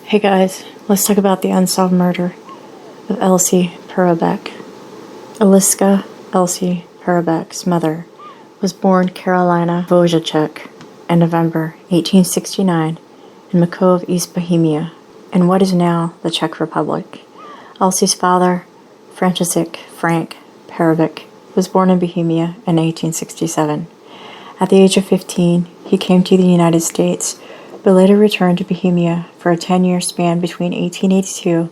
Hey guys, let's talk about the unsolved murder of Elsie Paroubek. Elsie Paroubek's mother was born Carolina Wojciech in November 1869 in Makov, East Bohemia, in what is now the Czech Republic. Elsie's father, František Frank Paroubek, was born in Bohemia in 1867. At the age of 15, he came to the United States, but later returned to Bohemia for a 10-year span between 1882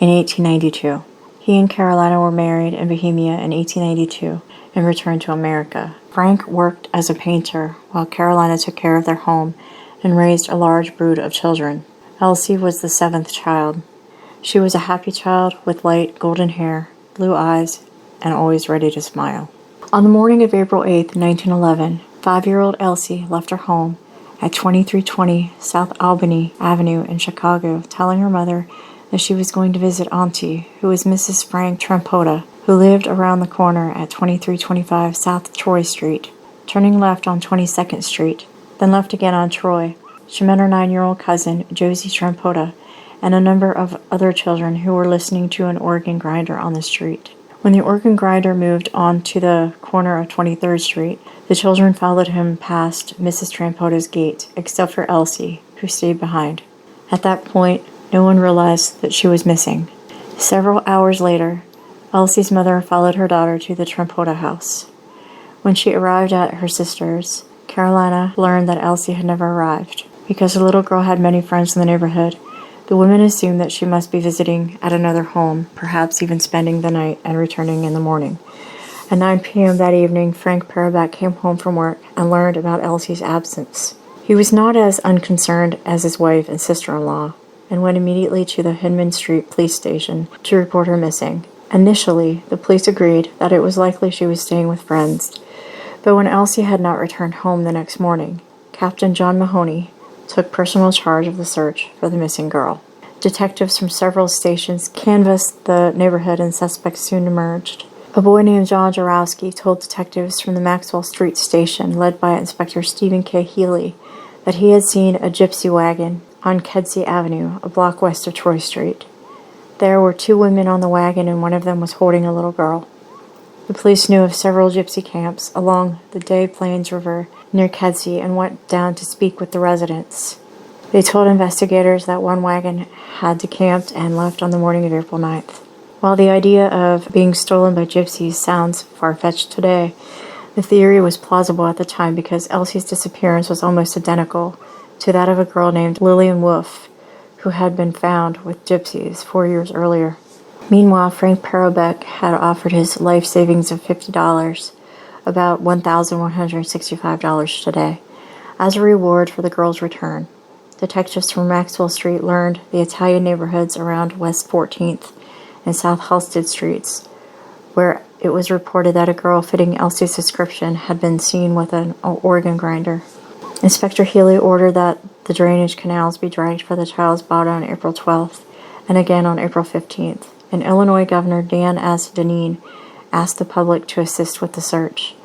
and 1892. He and Carolina were married in Bohemia in 1892 and returned to America. Frank worked as a painter while Carolina took care of their home and raised a large brood of children. Elsie was the seventh child. She was a happy child with light golden hair, blue eyes, and always ready to smile. On the morning of April 8, 1911, 5-year-old Elsie left her home at 2320 South Albany Avenue in Chicago, telling her mother that she was going to visit Auntie, who was Mrs. Frank Trampota, who lived around the corner at 2325 South Troy Street, turning left on 22nd Street, then left again on Troy. She met her 9-year-old cousin, Josie Trampota, and a number of other children who were listening to an organ grinder on the street. When the organ grinder moved on to the corner of 23rd Street, the children followed him past Mrs. Trampota's gate, except for Elsie, who stayed behind. At that point, no one realized that she was missing. Several hours later, Elsie's mother followed her daughter to the Trampota house. When she arrived at her sister's, Carolina learned that Elsie had never arrived. Because the little girl had many friends in the neighborhood, the women assumed that she must be visiting at another home, perhaps even spending the night and returning in the morning. At 9 p.m. that evening, Frank Paroubek came home from work and learned about Elsie's absence. He was not as unconcerned as his wife and sister-in-law, and went immediately to the Hinman Street police station to report her missing. Initially, the police agreed that it was likely she was staying with friends, but when Elsie had not returned home the next morning, Captain John Mahoney took personal charge of the search for the missing girl. Detectives from several stations canvassed the neighborhood and suspects soon emerged. A boy named John Jarowski told detectives from the Maxwell Street station, led by Inspector Stephen K. Healy, that he had seen a gypsy wagon on Kedzie Avenue, a block west of Troy Street. There were 2 women on the wagon, and one of them was holding a little girl. The police knew of several gypsy camps along the Des Plaines River near Kedzie and went down to speak with the residents. They told investigators that one wagon had decamped and left on the morning of April 9th. While the idea of being stolen by gypsies sounds far-fetched today, the theory was plausible at the time because Elsie's disappearance was almost identical to that of a girl named Lillian Wolfe, who had been found with gypsies 4 years earlier. Meanwhile, Frank Paroubek had offered his life savings of $50, about $1,165 today, as a reward for the girl's return. Detectives from Maxwell Street learned the Italian neighborhoods around West 14th and South Halsted Streets, where it was reported that a girl fitting Elsie's description had been seen with an organ grinder. Inspector Healy ordered that the drainage canals be dragged for the child's body on April 12th and again on April 15th. And Illinois Governor Dan S. Deneen asked the public to assist with the search.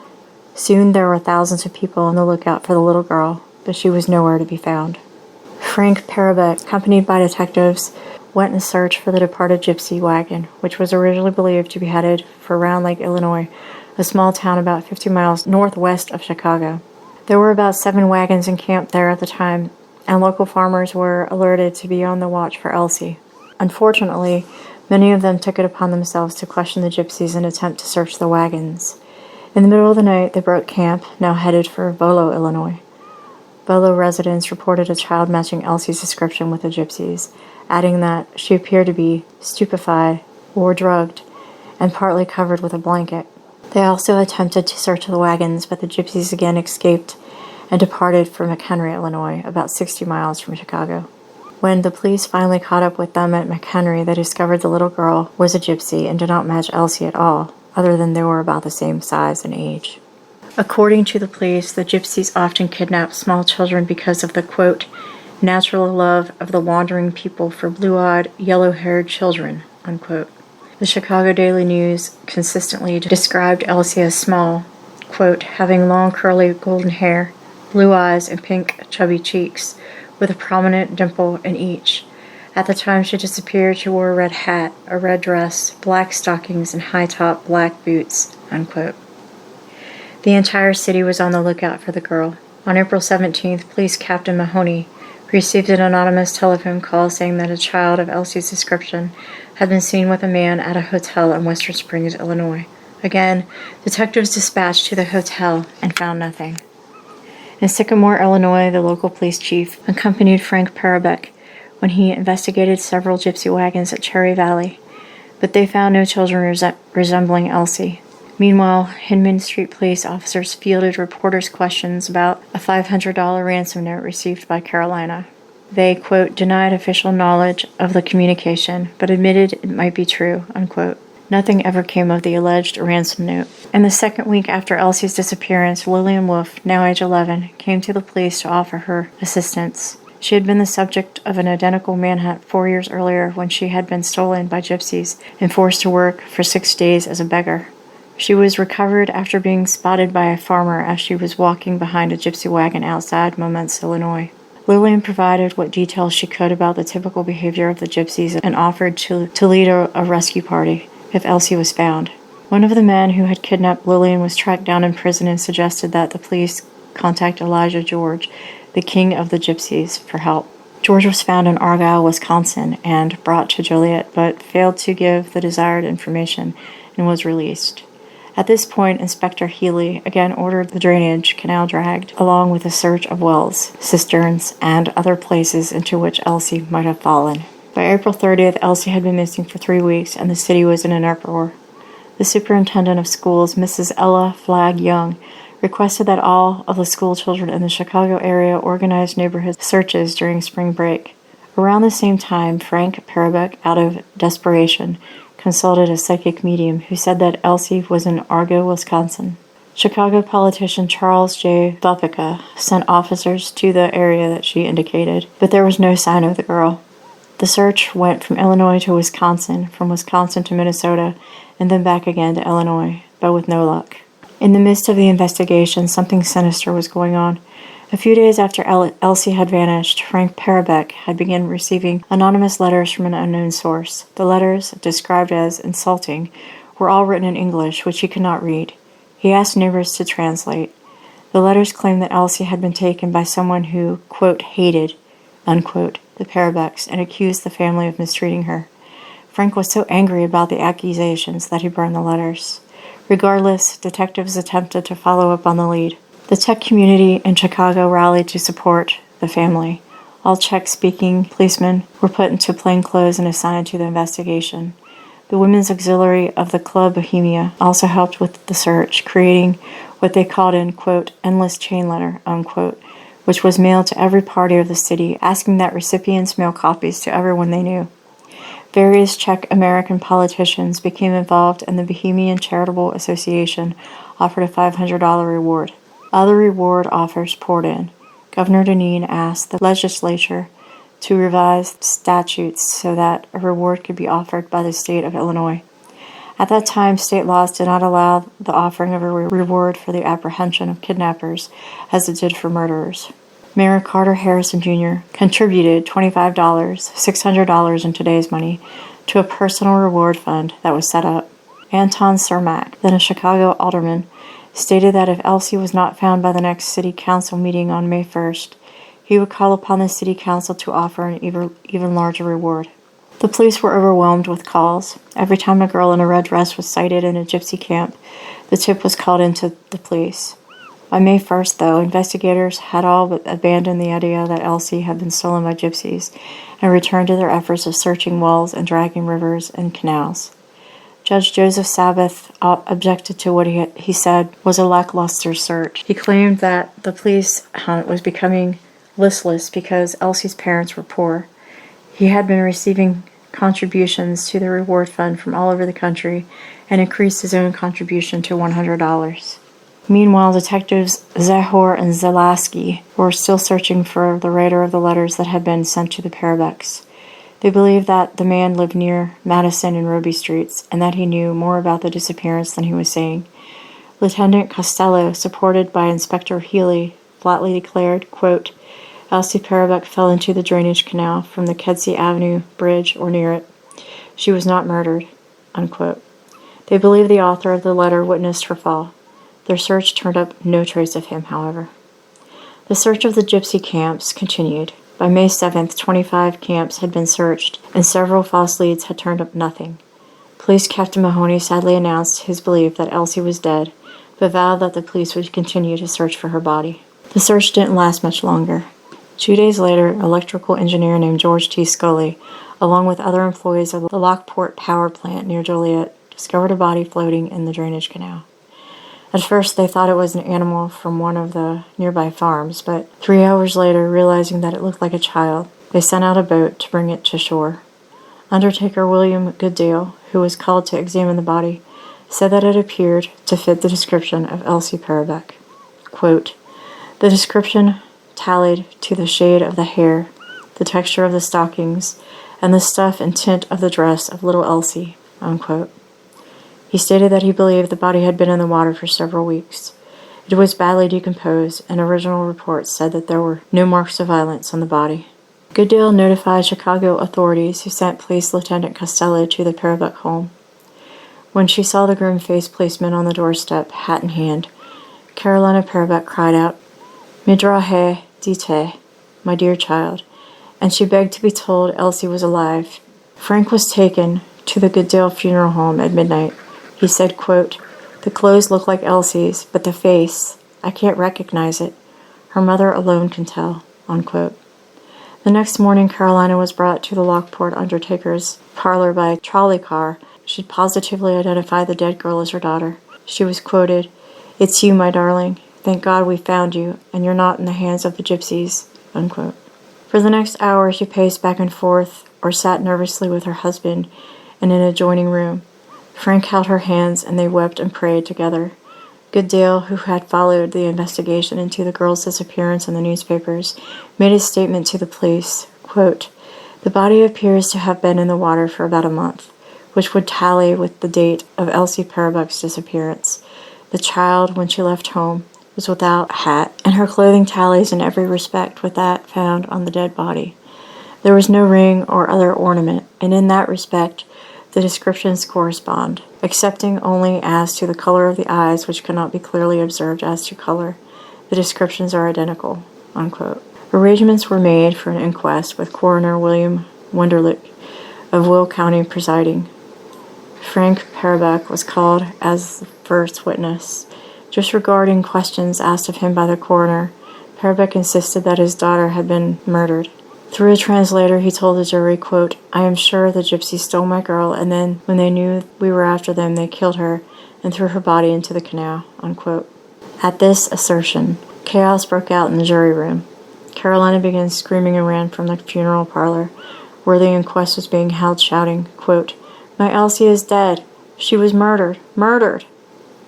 Soon there were thousands of people on the lookout for the little girl, but she was nowhere to be found. Frank Paroubek, accompanied by detectives, went in search for the departed gypsy wagon, which was originally believed to be headed for Round Lake, Illinois, a small town about 50 miles northwest of Chicago. There were about 7 wagons encamped there at the time, and local farmers were alerted to be on the watch for Elsie. Unfortunately, many of them took it upon themselves to question the gypsies and attempt to search the wagons. In the middle of the night, they broke camp, now headed for Bolo, Illinois. Bolo residents reported a child matching Elsie's description with the gypsies, adding that she appeared to be stupefied or drugged and partly covered with a blanket. They also attempted to search the wagons, but the gypsies again escaped and departed for McHenry, Illinois, about 60 miles from Chicago. When the police finally caught up with them at McHenry, they discovered the little girl was a gypsy and did not match Elsie at all, other than they were about the same size and age. According to the police, the gypsies often kidnapped small children because of the, quote, natural love of the wandering people for blue-eyed, yellow-haired children, unquote. The Chicago Daily News consistently described Elsie as small, quote, having long curly golden hair, blue eyes, and pink chubby cheeks, with a prominent dimple in each, At the time she disappeared, she wore a red hat, a red dress, black stockings, and high-top black boots, unquote. The entire city was on the lookout for the girl. On April 17th, Police Captain Mahoney received an anonymous telephone call saying that a child of Elsie's description had been seen with a man at a hotel in Western Springs, Illinois. Again, detectives dispatched to the hotel and found nothing. In Sycamore, Illinois, the local police chief accompanied Frank Paroubek when he investigated several gypsy wagons at Cherry Valley, but they found no children resembling Elsie. Meanwhile, Hinman Street police officers fielded reporters' questions about a $500 ransom note received by Carolina. They, quote, denied official knowledge of the communication, but admitted it might be true, unquote. Nothing ever came of the alleged ransom note. In the second week after Elsie's disappearance, Lillian Wolfe, now age 11, came to the police to offer her assistance. She had been the subject of an identical manhunt 4 years earlier when she had been stolen by gypsies and forced to work for 6 days as a beggar. She was recovered after being spotted by a farmer as she was walking behind a gypsy wagon outside Momence, Illinois. Lillian provided what details she could about the typical behavior of the gypsies and offered to lead a rescue party if Elsie was found. One of the men who had kidnapped Lillian was tracked down in prison and suggested that the police contact Elijah George, the king of the gypsies, for help. George was found in Argyle, Wisconsin, and brought to Joliet, but failed to give the desired information and was released. At this point, Inspector Healy again ordered the drainage canal dragged, along with a search of wells, cisterns, and other places into which Elsie might have fallen. By April 30th, Elsie had been missing for 3 weeks, and the city was in an uproar. The superintendent of schools, Mrs. Ella Flagg Young, requested that all of the school children in the Chicago area organize neighborhood searches during spring break. Around the same time, Frank Paroubek, out of desperation, consulted a psychic medium who said that Elsie was in Argo, Wisconsin. Chicago politician Charles J. Buppica sent officers to the area that she indicated, but there was no sign of the girl. The search went from Illinois to Wisconsin, from Wisconsin to Minnesota, and then back again to Illinois, but with no luck. In the midst of the investigation, something sinister was going on. A few days after Elsie had vanished, Frank Paroubek had begun receiving anonymous letters from an unknown source. The letters, described as insulting, were all written in English, which he could not read. He asked neighbors to translate. The letters claimed that Elsie had been taken by someone who, quote, hated, unquote, the Paroubeks and accused the family of mistreating her. Frank was so angry about the accusations that he burned the letters. Regardless, detectives attempted to follow up on the lead. The Czech community in Chicago rallied to support the family. All Czech-speaking policemen were put into plain clothes and assigned to the investigation. The Women's Auxiliary of the Club Bohemia also helped with the search, creating what they called an, quote, endless chain letter, unquote, which was mailed to every party of the city, asking that recipients mail copies to everyone they knew. Various Czech American politicians became involved, and the Bohemian Charitable Association offered a $500 reward. Other reward offers poured in. Governor Deneen asked the legislature to revise statutes so that a reward could be offered by the state of Illinois. At that time, state laws did not allow the offering of a reward for the apprehension of kidnappers as it did for murderers. Mayor Carter Harrison Jr. contributed $25, $600 in today's money, to a personal reward fund that was set up. Anton Cermak, then a Chicago alderman, stated that if Elsie was not found by the next city council meeting on May 1st, he would call upon the city council to offer an even larger reward. The police were overwhelmed with calls. Every time a girl in a red dress was sighted in a gypsy camp, the tip was called into the police. By May 1st, though, investigators had all but abandoned the idea that Elsie had been stolen by gypsies and returned to their efforts of searching wells and dragging rivers and canals. Judge Joseph Sabbath objected to what he said was a lackluster search. He claimed that the police hunt was becoming listless because Elsie's parents were poor. He had been receiving contributions to the reward fund from all over the country and increased his own contribution to $100. Meanwhile, detectives Zahor and Zelaski were still searching for the writer of the letters that had been sent to the Paroubeks. They believed that the man lived near Madison and Roby Streets, and that he knew more about the disappearance than he was saying. Lieutenant Costello, supported by Inspector Healy, flatly declared, quote, Elsie Paroubek fell into the drainage canal from the Kedzie Avenue bridge or near it. She was not murdered." Unquote. They believe the author of the letter witnessed her fall. Their search turned up no trace of him, however. The search of the gypsy camps continued. By May 7th, 25 camps had been searched, and several false leads had turned up nothing. Police Captain Mahoney sadly announced his belief that Elsie was dead, but vowed that the police would continue to search for her body. The search didn't last much longer. 2 days later, electrical engineer named George T. Scully, along with other employees of the Lockport power plant near Joliet, discovered a body floating in the drainage canal. At first, they thought it was an animal from one of the nearby farms, but 3 hours later, realizing that it looked like a child, they sent out a boat to bring it to shore. Undertaker William Gooddale, who was called to examine the body, said that it appeared to fit the description of Elsie Paroubek. Quote, "The description tallied to the shade of the hair, the texture of the stockings, and the stuff and tint of the dress of little Elsie." Unquote. He stated that he believed the body had been in the water for several weeks. It was badly decomposed, and original reports said that there were no marks of violence on the body. Gooddale notified Chicago authorities, who sent Police Lieutenant Costello to the Paroubek home. When she saw the grim-faced policeman on the doorstep, hat in hand, Carolina Paroubek cried out, "Midrahe dite, my dear child," and she begged to be told Elsie was alive. Frank was taken to the Gooddale funeral home at midnight. He said, quote, "The clothes look like Elsie's, but the face, I can't recognize it. Her mother alone can tell." Unquote. The next morning, Carolina was brought to the Lockport undertaker's parlor by a trolley car. She'd positively identified the dead girl as her daughter. She was quoted, "It's you, my darling. Thank God we found you, and you're not in the hands of the gypsies." Unquote. For the next hour, she paced back and forth or sat nervously with her husband in an adjoining room. Frank held her hands, and they wept and prayed together. Gooddale, who had followed the investigation into the girl's disappearance in the newspapers, made a statement to the police, quote, "The body appears to have been in the water for about a month, which would tally with the date of Elsie Paroubek's disappearance. The child, when she left home, was without a hat, and her clothing tallies in every respect with that found on the dead body. There was no ring or other ornament, and in that respect, the descriptions correspond, excepting only as to the color of the eyes, which cannot be clearly observed as to color. The descriptions are identical." Unquote. Arrangements were made for an inquest, with Coroner William Wunderlich of Will County presiding. Frank Paroubek was called as the first witness. Disregarding questions asked of him by the coroner, Paroubek insisted that his daughter had been murdered. Through a translator, he told the jury, quote, "I am sure the gypsies stole my girl, and then, when they knew we were after them, they killed her and threw her body into the canal." Unquote. At this assertion, chaos broke out in the jury room. Carolina began screaming and ran from the funeral parlor, where the inquest was being held, shouting, quote, "My Elsie is dead. She was murdered. Murdered!"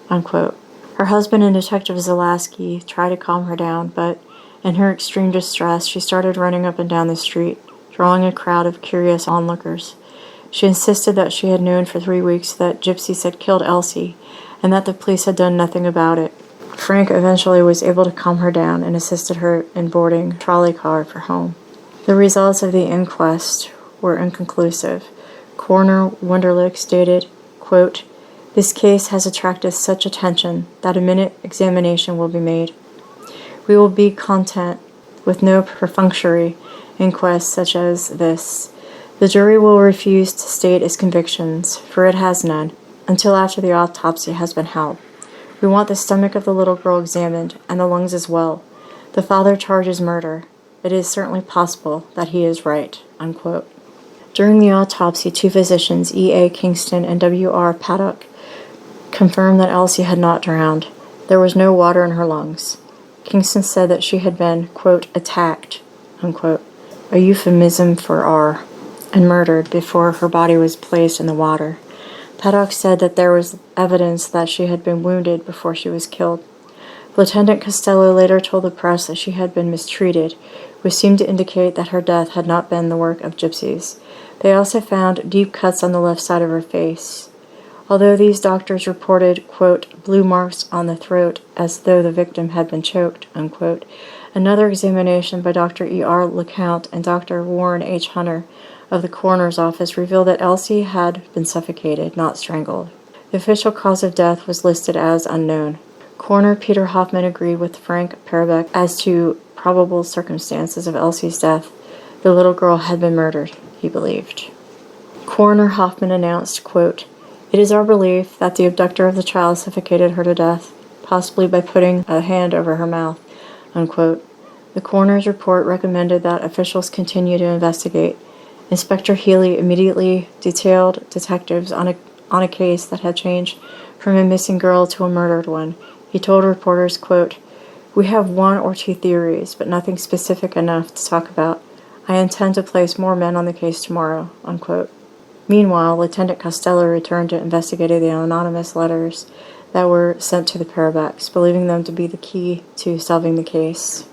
Unquote. Her husband and Detective Zalaski tried to calm her down, but in her extreme distress, she started running up and down the street, drawing a crowd of curious onlookers. She insisted that she had known for 3 weeks that gypsies had killed Elsie, and that the police had done nothing about it. Frank eventually was able to calm her down and assisted her in boarding a trolley car for home. The results of the inquest were inconclusive. Coroner Wunderlich stated, quote, "This case has attracted such attention that a minute examination will be made. We will be content with no perfunctory inquest such as this. The jury will refuse to state its convictions, for it has none, until after the autopsy has been held. We want the stomach of the little girl examined, and the lungs as well. The father charges murder. It is certainly possible that he is right." Unquote. During the autopsy, 2 physicians, E.A. Kingston and W.R. Paddock, confirmed that Elsie had not drowned. There was no water in her lungs. Kingston said that she had been, quote, "attacked," unquote, a euphemism for R, and murdered before her body was placed in the water. Paddock said that there was evidence that she had been wounded before she was killed. Lieutenant Costello later told the press that she had been mistreated, which seemed to indicate that her death had not been the work of gypsies. They also found deep cuts on the left side of her face. Although these doctors reported, quote, "blue marks on the throat as though the victim had been choked," unquote, Another examination by Dr. E.R. LeCount and Dr. Warren H. Hunter of the coroner's office revealed that Elsie had been suffocated, not strangled. The official cause of death was listed as unknown. Coroner Peter Hoffman agreed with Frank Paroubek as to probable circumstances of Elsie's death. The little girl had been murdered, he believed. Coroner Hoffman announced, quote, "It is our belief that the abductor of the child suffocated her to death, possibly by putting a hand over her mouth," unquote. The coroner's report recommended that officials continue to investigate. Inspector Healy immediately detailed detectives on a case that had changed from a missing girl to a murdered one. He told reporters, quote, "We have one or two theories, but nothing specific enough to talk about. I intend to place more men on the case tomorrow," unquote. Meanwhile, Lieutenant Costello returned to investigate the anonymous letters that were sent to the Paroubeks, believing them to be the key to solving the case.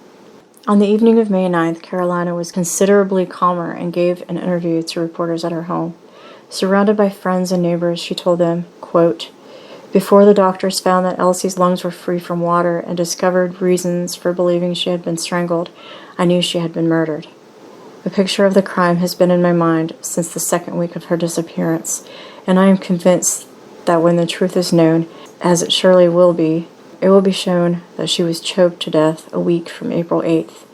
On the evening of May 9th, Carolina was considerably calmer and gave an interview to reporters at her home. Surrounded by friends and neighbors, she told them, quote, "Before the doctors found that Elsie's lungs were free from water and discovered reasons for believing she had been strangled, I knew she had been murdered. The picture of the crime has been in my mind since the second week of her disappearance, and I am convinced that when the truth is known, as it surely will be, it will be shown that she was choked to death a week from April 8th,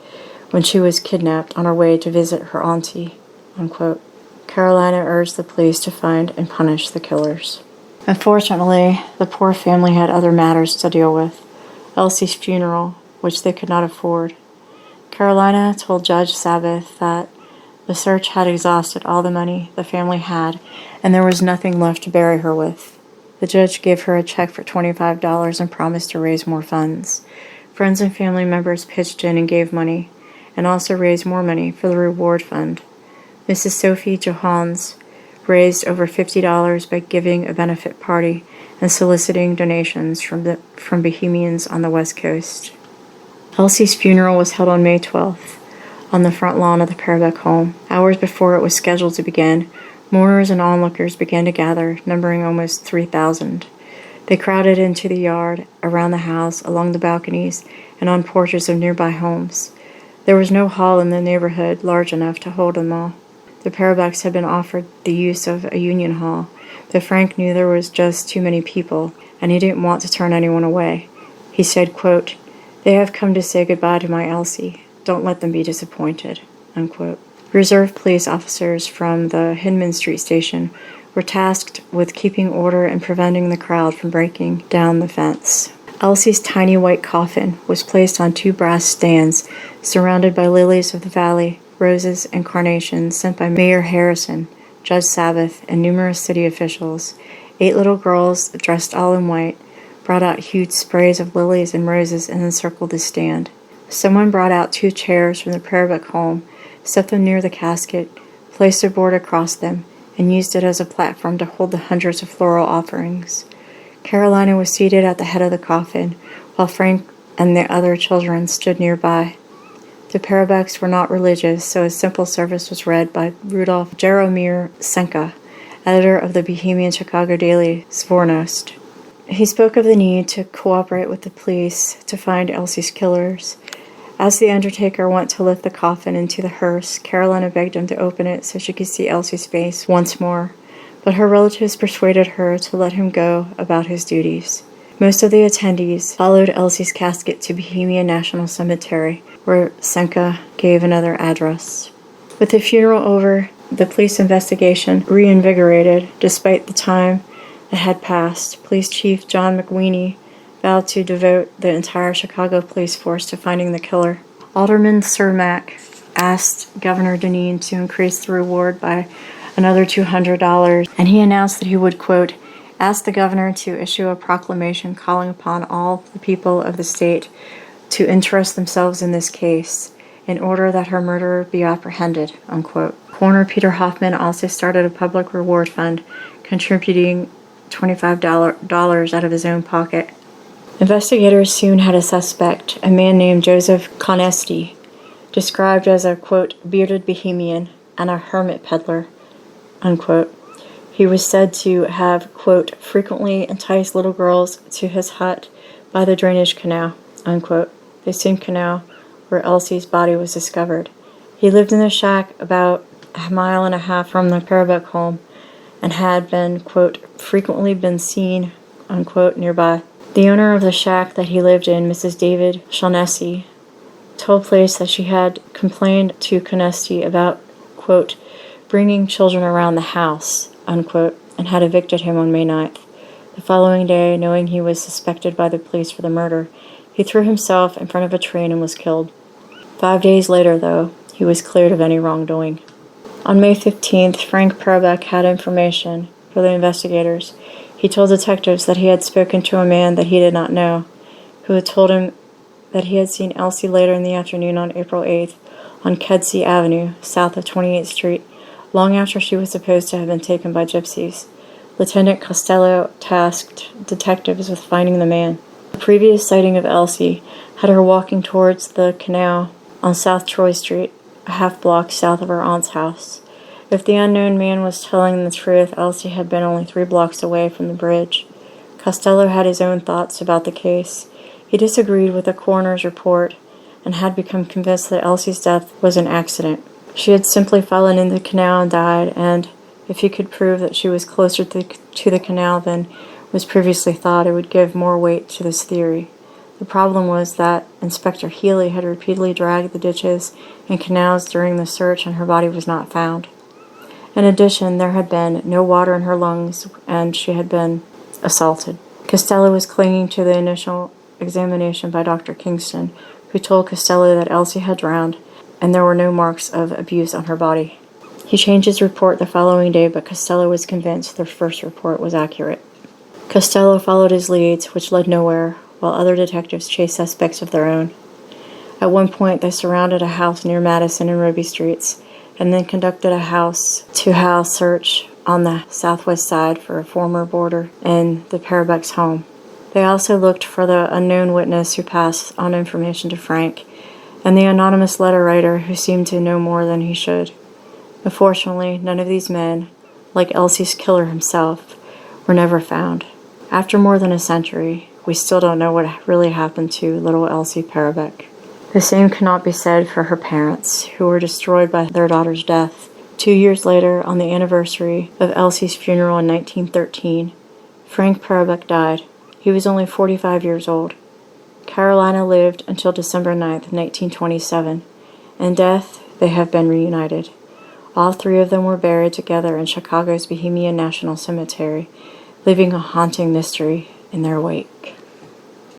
when she was kidnapped on her way to visit her auntie," unquote. Carolina urged the police to find and punish the killers. Unfortunately, the poor family had other matters to deal with. Elsie's funeral, which they could not afford. Carolina told Judge Sabbath that the search had exhausted all the money the family had, and there was nothing left to bury her with. The judge gave her a check for $25 and promised to raise more funds. Friends and family members pitched in and gave money, and also raised more money for the reward fund. Mrs. Sophie Johans raised over $50 by giving a benefit party and soliciting donations from Bohemians on the West Coast. Elsie's funeral was held on May 12th on the front lawn of the Paroubek home. Hours before it was scheduled to begin, mourners and onlookers began to gather, numbering almost 3,000. They crowded into the yard, around the house, along the balconies, and on porches of nearby homes. There was no hall in the neighborhood large enough to hold them all. The Paroubeks had been offered the use of a union hall, but Frank knew there was just too many people, and he didn't want to turn anyone away. He said, quote, "They have come to say goodbye to my Elsie. Don't let them be disappointed," unquote. Reserve police officers from the Hinman Street station were tasked with keeping order and preventing the crowd from breaking down the fence. Elsie's tiny white coffin was placed on two brass stands surrounded by lilies of the valley, roses, and carnations sent by Mayor Harrison, Judge Sabbath, and numerous city officials. 8 little girls, dressed all in white, brought out huge sprays of lilies and roses and encircled the stand. Someone brought out 2 chairs from the Paroubek home, set them near the casket, placed a board across them, and used it as a platform to hold the hundreds of floral offerings. Carolina was seated at the head of the coffin, while Frank and the other children stood nearby. The Paroubeks were not religious, so a simple service was read by Rudolf Jaromir Senka, editor of the Bohemian Chicago daily Zvornost. He spoke of the need to cooperate with the police to find Elsie's killers. As the undertaker went to lift the coffin into the hearse, Carolina begged him to open it so she could see Elsie's face once more, but her relatives persuaded her to let him go about his duties. Most of the attendees followed Elsie's casket to Bohemian National Cemetery, where Senka gave another address. With the funeral over, the police investigation reinvigorated. Despite the time that had passed, Police Chief John McWeeny vowed to devote the entire Chicago police force to finding the killer. Alderman Cermak asked Governor Dineen to increase the reward by another $200, and he announced that he would, quote, ask the governor to issue a proclamation calling upon all the people of the state to interest themselves in this case in order that her murderer be apprehended, unquote. Coroner Peter Hoffman also started a public reward fund, contributing $25 out of his own pocket. Investigators soon had a suspect, a man named Joseph Conesti, described as a, quote, bearded Bohemian and a hermit peddler, unquote. He was said to have, quote, frequently enticed little girls to his hut by the drainage canal, unquote. The same canal where Elsie's body was discovered. He lived in the shack about a mile and a half from the Paroubek home and had been, quote, frequently been seen, unquote, nearby. The owner of the shack that he lived in, Mrs. David Shaughnessy, told police that she had complained to Shaughnessy about, quote, bringing children around the house, unquote, and had evicted him on May 9th. The following day, knowing he was suspected by the police for the murder, he threw himself in front of a train and was killed. 5 days later, though, he was cleared of any wrongdoing. On May 15th, Frank Paroubek had information for the investigators. He told detectives that he had spoken to a man that he did not know, who had told him that he had seen Elsie later in the afternoon on April 8th on Kedzie Avenue, south of 28th Street, long after she was supposed to have been taken by gypsies. Lieutenant Costello tasked detectives with finding the man. A previous sighting of Elsie had her walking towards the canal on South Troy Street, a half-block south of her aunt's house. If the unknown man was telling the truth, Elsie had been only 3 blocks away from the bridge. Costello had his own thoughts about the case. He disagreed with the coroner's report and had become convinced that Elsie's death was an accident. She had simply fallen in the canal and died, and if he could prove that she was closer to the canal than was previously thought, it would give more weight to this theory. The problem was that Inspector Healy had repeatedly dragged the ditches and canals during the search, and her body was not found. In addition, there had been no water in her lungs, and she had been assaulted. Costello was clinging to the initial examination by Dr. Kingston, who told Costello that Elsie had drowned, and there were no marks of abuse on her body. He changed his report the following day, but Costello was convinced the first report was accurate. Costello followed his leads, which led nowhere, while other detectives chased suspects of their own. At one point, they surrounded a house near Madison and Roby Streets, and then conducted a house-to-house search on the southwest side for a former boarder in the Paroubek's home. They also looked for the unknown witness who passed on information to Frank, and the anonymous letter writer who seemed to know more than he should. Unfortunately, none of these men, like Elsie's killer himself, were never found. After more than a century, we still don't know what really happened to little Elsie Paroubek. The same cannot be said for her parents, who were destroyed by their daughter's death. 2 years later, on the anniversary of Elsie's funeral in 1913, Frank Paroubek died. He was only 45 years old. Carolina lived until December 9th, 1927. In death, they have been reunited. All 3 of them were buried together in Chicago's Bohemian National Cemetery, leaving a haunting mystery in their wake.